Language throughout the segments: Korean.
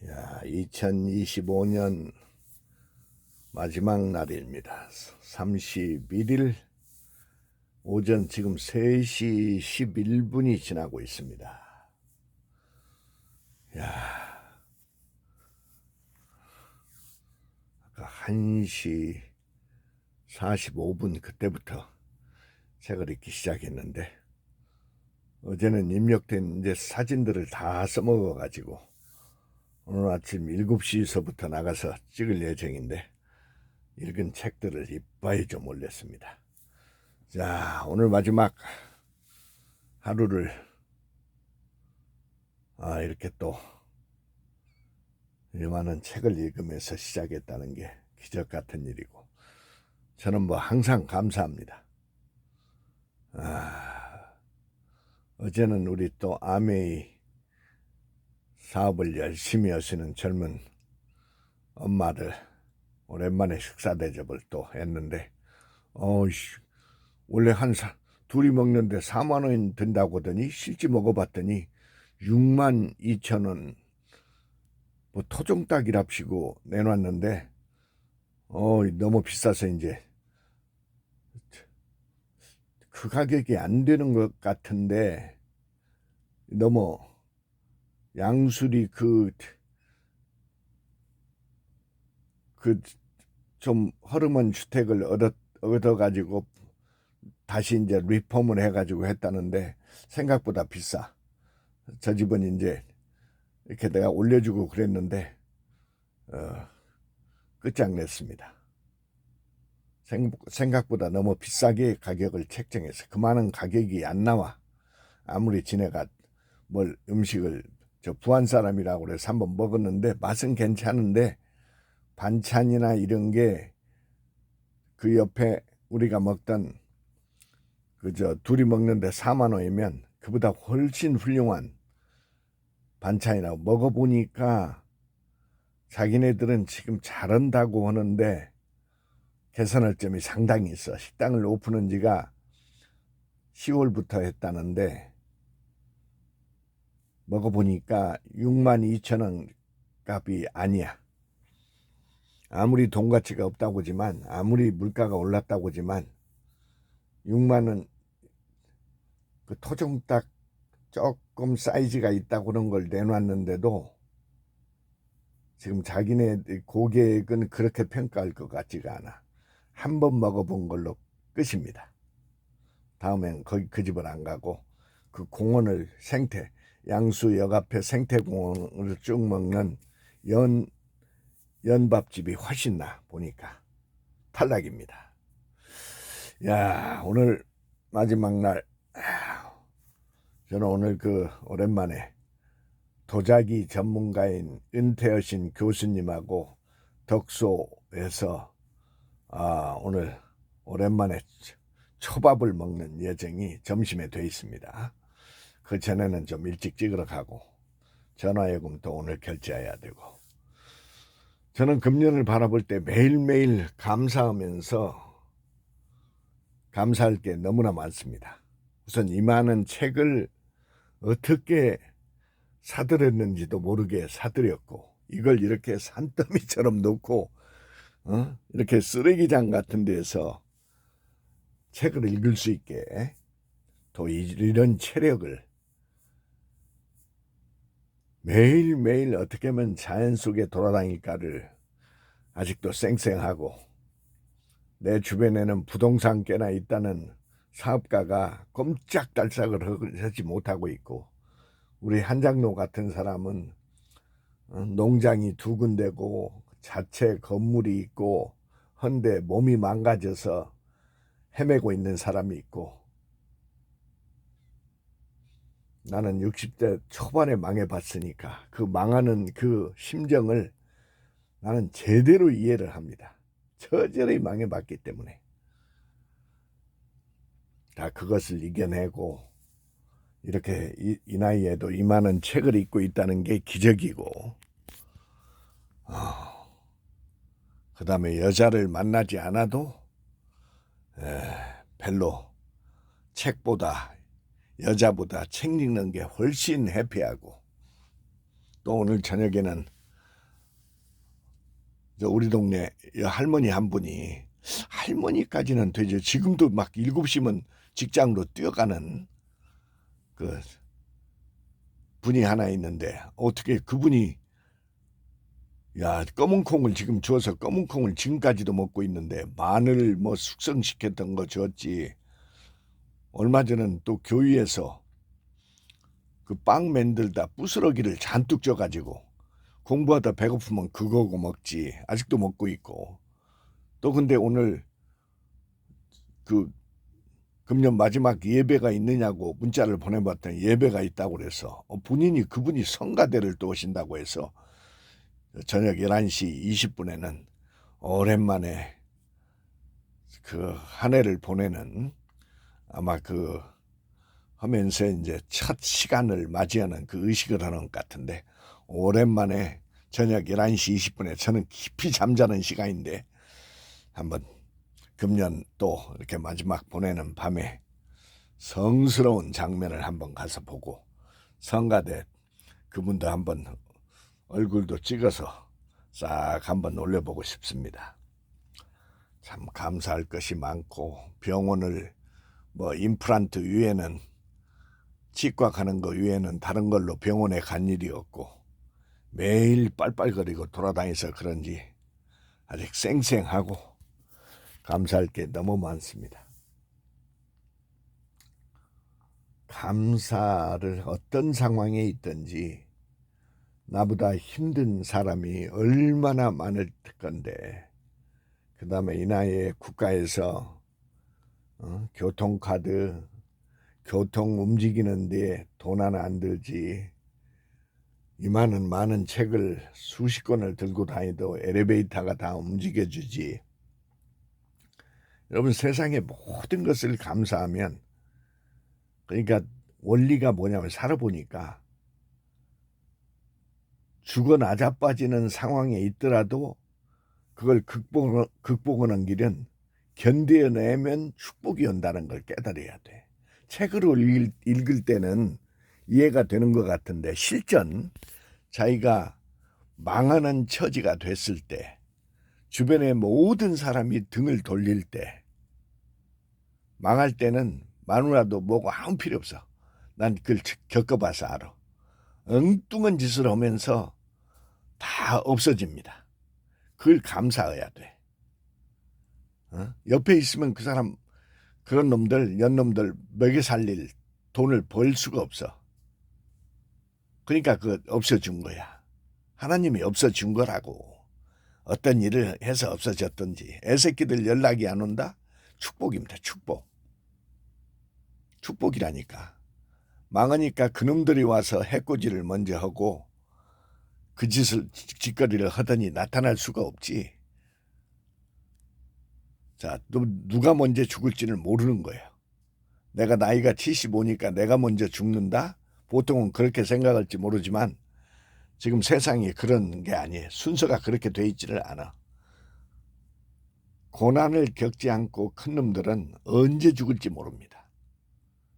2025년 마지막 날입니다. 31일 오전 지금 3시 11분이 지나고 있습니다. 아까 1시 45분 그때부터 책을 읽기 시작했는데 어제는 입력된 이제 사진들을 다 써먹어가지고 오늘 아침 7시서부터 나가서 찍을 예정인데 읽은 책들을 이빠이 좀 올렸습니다. 자, 오늘 마지막 하루를 이렇게 또 이 많은 책을 읽으면서 시작했다는 게 기적 같은 일이고 저는 뭐 항상 감사합니다. 어제는 우리 또 아메이 사업을 열심히 하시는 젊은 엄마들 오랜만에 식사 대접을 또 했는데 원래 둘이 먹는데 4만 원 든다고 하더니 실제 먹어봤더니 6만 2천 원 뭐 토종닭이랍시고 내놨는데 너무 비싸서 이제 그 가격이 안 되는 것 같은데 너무 양수리 좀 허름한 주택을 얻어가지고 다시 이제 리폼을 해가지고 했다는데 생각보다 비싸. 저 집은 이제 이렇게 내가 올려주고 그랬는데 끝장냈습니다. 생각보다 너무 비싸게 가격을 책정해서 그만한 가격이 안 나와. 아무리 지네가 뭘 음식을 저 부안 사람이라고 그래서 한번 먹었는데 맛은 괜찮은데 반찬이나 이런 게 그 옆에 우리가 먹던 둘이 먹는데 4만 원이면 그보다 훨씬 훌륭한 반찬이라고 먹어보니까 자기네들은 지금 잘한다고 하는데 개선할 점이 상당히 있어. 식당을 오픈한 지가 10월부터 했다는데 먹어보니까 6만 2천 원 값이 아니야. 아무리 돈 가치가 없다고 하지만 아무리 물가가 올랐다고 하지만 6만 원 그 토종닭 조금 사이즈가 있다고 그런 걸 내놨는데도 지금 자기네 고객은 그렇게 평가할 것 같지가 않아. 한 번 먹어본 걸로 끝입니다. 다음엔 거기 그 집을 안 가고 그 공원을 양수역 앞에 생태공원을 쭉 먹는 연밥집이 훨씬 나 보니까 탈락입니다. 오늘 마지막 날 저는 오늘 오랜만에 도자기 전문가인 은퇴하신 교수님하고 덕소에서 오늘 오랜만에 초밥을 먹는 예정이 점심에 돼 있습니다. 그 전에는 좀 일찍 찍으러 가고 전화요금도 오늘 결제해야 되고 저는 금년을 바라볼 때 매일매일 감사하면서 감사할 게 너무나 많습니다. 우선 이 많은 책을 어떻게 사들였는지도 모르게 사들였고 이걸 이렇게 산더미처럼 놓고 이렇게 쓰레기장 같은 데서 책을 읽을 수 있게 또 이런 체력을 매일매일 어떻게 하면 자연 속에 돌아다닐까를 아직도 쌩쌩하고 내 주변에는 부동산 꽤나 있다는 사업가가 꼼짝달싹을 하지 못하고 있고 우리 한장로 같은 사람은 농장이 2군데고 자체 건물이 있고 헌데 몸이 망가져서 헤매고 있는 사람이 있고 나는 60대 초반에 망해봤으니까 그 망하는 그 심정을 나는 제대로 이해를 합니다. 처절히 망해봤기 때문에 다 그것을 이겨내고 이렇게 이 나이에도 이만한 책을 읽고 있다는 게 기적이고 그 다음에 여자를 만나지 않아도 별로 책보다 여자보다 책 읽는 게 훨씬 해피하고 또 오늘 저녁에는 우리 동네 할머니 한 분이, 할머니까지는 되죠. 지금도 막 7시면 직장으로 뛰어가는 그 분이 하나 있는데, 어떻게 그분이, 야, 검은 콩을 지금 주워서 검은 콩을 지금까지도 먹고 있는데, 마늘 뭐 숙성시켰던 거 줬지. 얼마 전엔 또 교회에서 그 빵 만들다 부스러기를 잔뜩 줘가지고 공부하다 배고프면 그거고 먹지. 아직도 먹고 있고. 또 근데 오늘 그 금년 마지막 예배가 있느냐고 문자를 보내봤더니 예배가 있다고 그래서 그분이 성가대를 또 오신다고 해서 저녁 11시 20분에는 오랜만에 그 한 해를 보내는, 아마 그 하면서 이제 첫 시간을 맞이하는 그 의식을 하는 것 같은데, 오랜만에 저녁 11시 20분에 저는 깊이 잠자는 시간인데 한번 금년 또 이렇게 마지막 보내는 밤에 성스러운 장면을 한번 가서 보고, 성가대 그분도 한번 얼굴도 찍어서 싹 한번 올려보고 싶습니다. 참 감사할 것이 많고, 병원을 뭐 임플란트 위에는, 치과 가는 거 위에는 다른 걸로 병원에 간 일이 없고 매일 빨빨거리고 돌아다니서 그런지 아직 쌩쌩하고 감사할 게 너무 많습니다. 감사를 어떤 상황에 있든지 나보다 힘든 사람이 얼마나 많을 건데, 그 다음에 이 나이에 국가에서 교통카드, 교통 움직이는데 돈 하나 안 들지, 이만한 많은 책을 수십 권을 들고 다니도 엘리베이터가 다 움직여주지. 여러분, 세상의 모든 것을 감사하면, 그러니까 원리가 뭐냐면, 살아보니까 죽어 나자빠지는 상황에 있더라도 그걸 극복하는 길은 견뎌내면 축복이 온다는 걸 깨달아야 돼. 책을 읽을 때는 이해가 되는 것 같은데, 실전 자기가 망하는 처지가 됐을 때, 주변의 모든 사람이 등을 돌릴 때, 망할 때는 마누라도 뭐고 아무 필요 없어. 난 그걸 겪어봐서 알아. 엉뚱한 짓을 하면서 다 없어집니다. 그걸 감사해야 돼. 옆에 있으면 그 사람, 그런 놈들, 연놈들 먹여 살릴 돈을 벌 수가 없어. 그러니까 그 없어준 거야. 하나님이 없어준 거라고. 어떤 일을 해서 없어졌든지. 애새끼들 연락이 안 온다? 축복입니다. 축복. 축복이라니까. 망하니까 그놈들이 와서 해코지를 먼저 하고 그 짓거리를 하더니 나타날 수가 없지. 자, 누가 먼저 죽을지를 모르는 거예요. 내가 나이가 75니까 내가 먼저 죽는다? 보통은 그렇게 생각할지 모르지만 지금 세상이 그런 게 아니에요. 순서가 그렇게 돼 있지를 않아. 고난을 겪지 않고 큰 놈들은 언제 죽을지 모릅니다.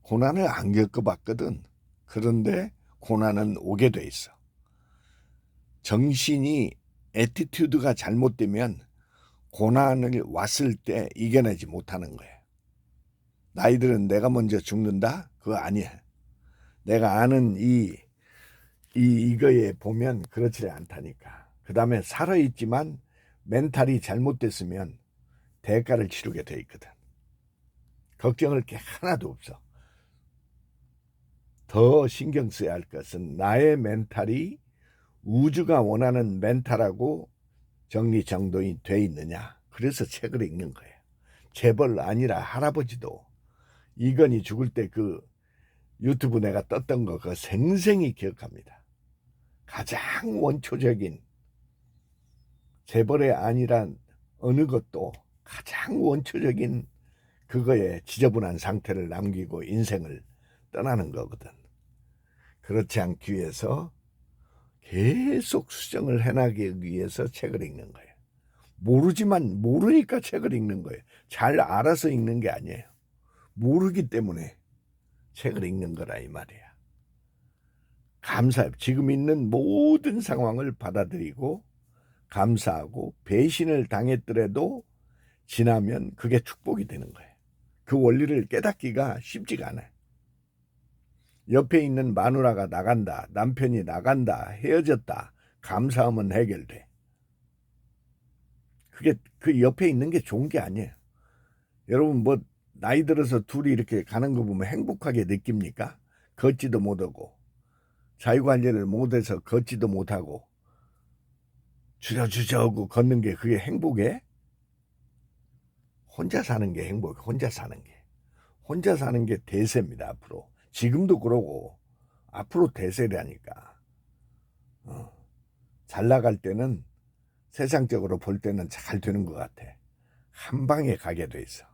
고난을 안 겪어봤거든. 그런데 고난은 오게 돼 있어. 정신이, 애티튜드가 잘못되면 고난을 왔을 때 이겨내지 못하는 거예요. 나이들은 내가 먼저 죽는다? 그거 아니야. 내가 아는 이거에 보면 그렇지 않다니까. 그 다음에 살아있지만 멘탈이 잘못됐으면 대가를 치르게 돼 있거든. 걱정할 게 하나도 없어. 더 신경 써야 할 것은 나의 멘탈이 우주가 원하는 멘탈하고 정리정돈이 돼 있느냐. 그래서 책을 읽는 거예요. 재벌 아니라 할아버지도 이건희 죽을 때 그 유튜브 내가 떴던 거 그거 생생히 기억합니다. 가장 원초적인, 재벌이 아니라 어느 것도 가장 원초적인 그거에 지저분한 상태를 남기고 인생을 떠나는 거거든. 그렇지 않기 위해서 계속 수정을 해나가기 위해서 책을 읽는 거예요. 모르지만 모르니까 책을 읽는 거예요. 잘 알아서 읽는 게 아니에요. 모르기 때문에 책을 읽는 거라 이 말이야. 감사해요. 지금 있는 모든 상황을 받아들이고 감사하고 배신을 당했더라도 지나면 그게 축복이 되는 거예요. 그 원리를 깨닫기가 쉽지가 않아요. 옆에 있는 마누라가 나간다, 남편이 나간다, 헤어졌다, 감사하면 해결돼. 그게 그 옆에 있는 게 좋은 게 아니에요. 여러분 뭐 나이 들어서 둘이 이렇게 가는 거 보면 행복하게 느낍니까? 걷지도 못하고 자유관리를 못해서 걷지도 못하고 주저주저하고 걷는 게 그게 행복해? 혼자 사는 게 행복해. 혼자 사는 게. 혼자 사는 게 대세입니다. 앞으로. 지금도 그러고 앞으로 대세라니까. 잘 나갈 때는 세상적으로 볼 때는 잘 되는 것 같아. 한 방에 가게 돼 있어.